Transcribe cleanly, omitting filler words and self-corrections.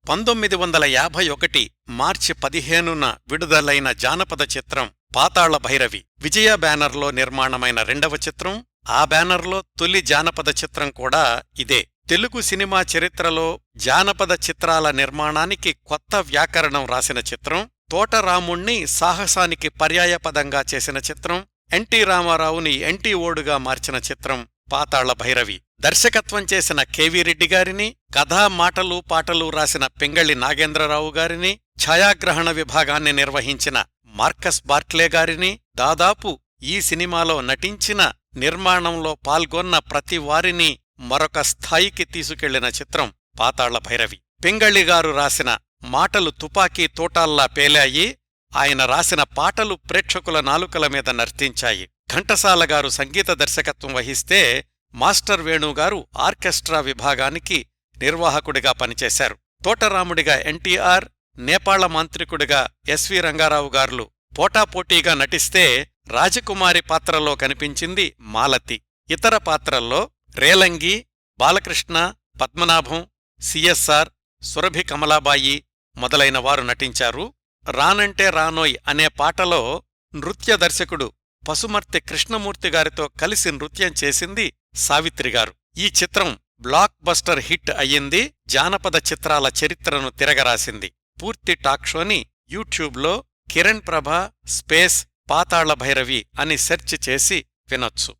1951 మార్చి 15న విడుదలైన జానపద చిత్రం పాతాళ భైరవి విజయ బ్యానర్లో నిర్మాణమైన రెండవ చిత్రం. ఆ బ్యానర్లో తొలి జానపద చిత్రం కూడా ఇదే. తెలుగు సినిమా చరిత్రలో జానపద చిత్రాల నిర్మాణానికి కొత్త వ్యాకరణం రాసిన చిత్రం. తోటరాముణ్ణి సాహసానికి పర్యాయపదంగా చేసిన చిత్రం. ఎన్టీ రామారావుని ఎన్టీ ఓడుగా మార్చిన చిత్రం పాతాళ భైరవి. దర్శకత్వం చేసిన కెవి రెడ్డి గారిని, కథా మాటలు పాటలు రాసిన పింగళి నాగేంద్రరావు గారిని, ఛాయాగ్రహణ విభాగాన్ని నిర్వహించిన మార్కస్ బార్క్లే గారిని, దాదాపు ఈ సినిమాలో నటించిన, నిర్మాణంలో పాల్గొన్న ప్రతి వారిని మరొక స్థాయికి తీసుకెళ్లిన చిత్రం పాతాళ భైరవి. పింగళిగారు రాసిన మాటలు తుపాకీ తోటాల్లా పేలాయి. ఆయన రాసిన పాటలు ప్రేక్షకుల నాలుకల మీద నర్తించాయి. ఘంటసాలగారు సంగీత దర్శకత్వం వహిస్తే మాస్టర్ వేణుగారు ఆర్కెస్ట్రా విభాగానికి నిర్వాహకుడిగా పనిచేశారు. తోటరాముడిగా ఎన్టీఆర్, నేపాళ మాంత్రికుడిగా ఎస్వి రంగారావు గార్లు పోటాపోటీగా నటిస్తే రాజకుమారి పాత్రలో కనిపించింది మాలతి. ఇతర పాత్రల్లో రేలంగి, బాలకృష్ణ, పద్మనాభం, సిఎస్ఆర్, సురభి కమలాబాయి మొదలైన వారు నటించారు. రానంటే రానోయ్ అనే పాటలో నృత్య దర్శకుడు పసుమర్తి కృష్ణమూర్తిగారితో కలిసి నృత్యం చేసింది సావిత్రిగారు. ఈ చిత్రం బ్లాక్ బస్టర్ హిట్ అయ్యింది. జానపద చిత్రాల చరిత్రను తిరగరాసింది. పూర్తి టాక్ షోని యూట్యూబ్లో కిరణ్ ప్రభ స్పేస్ పాతాళ భైరవి అని సెర్చ్ చేసి వినొచ్చు.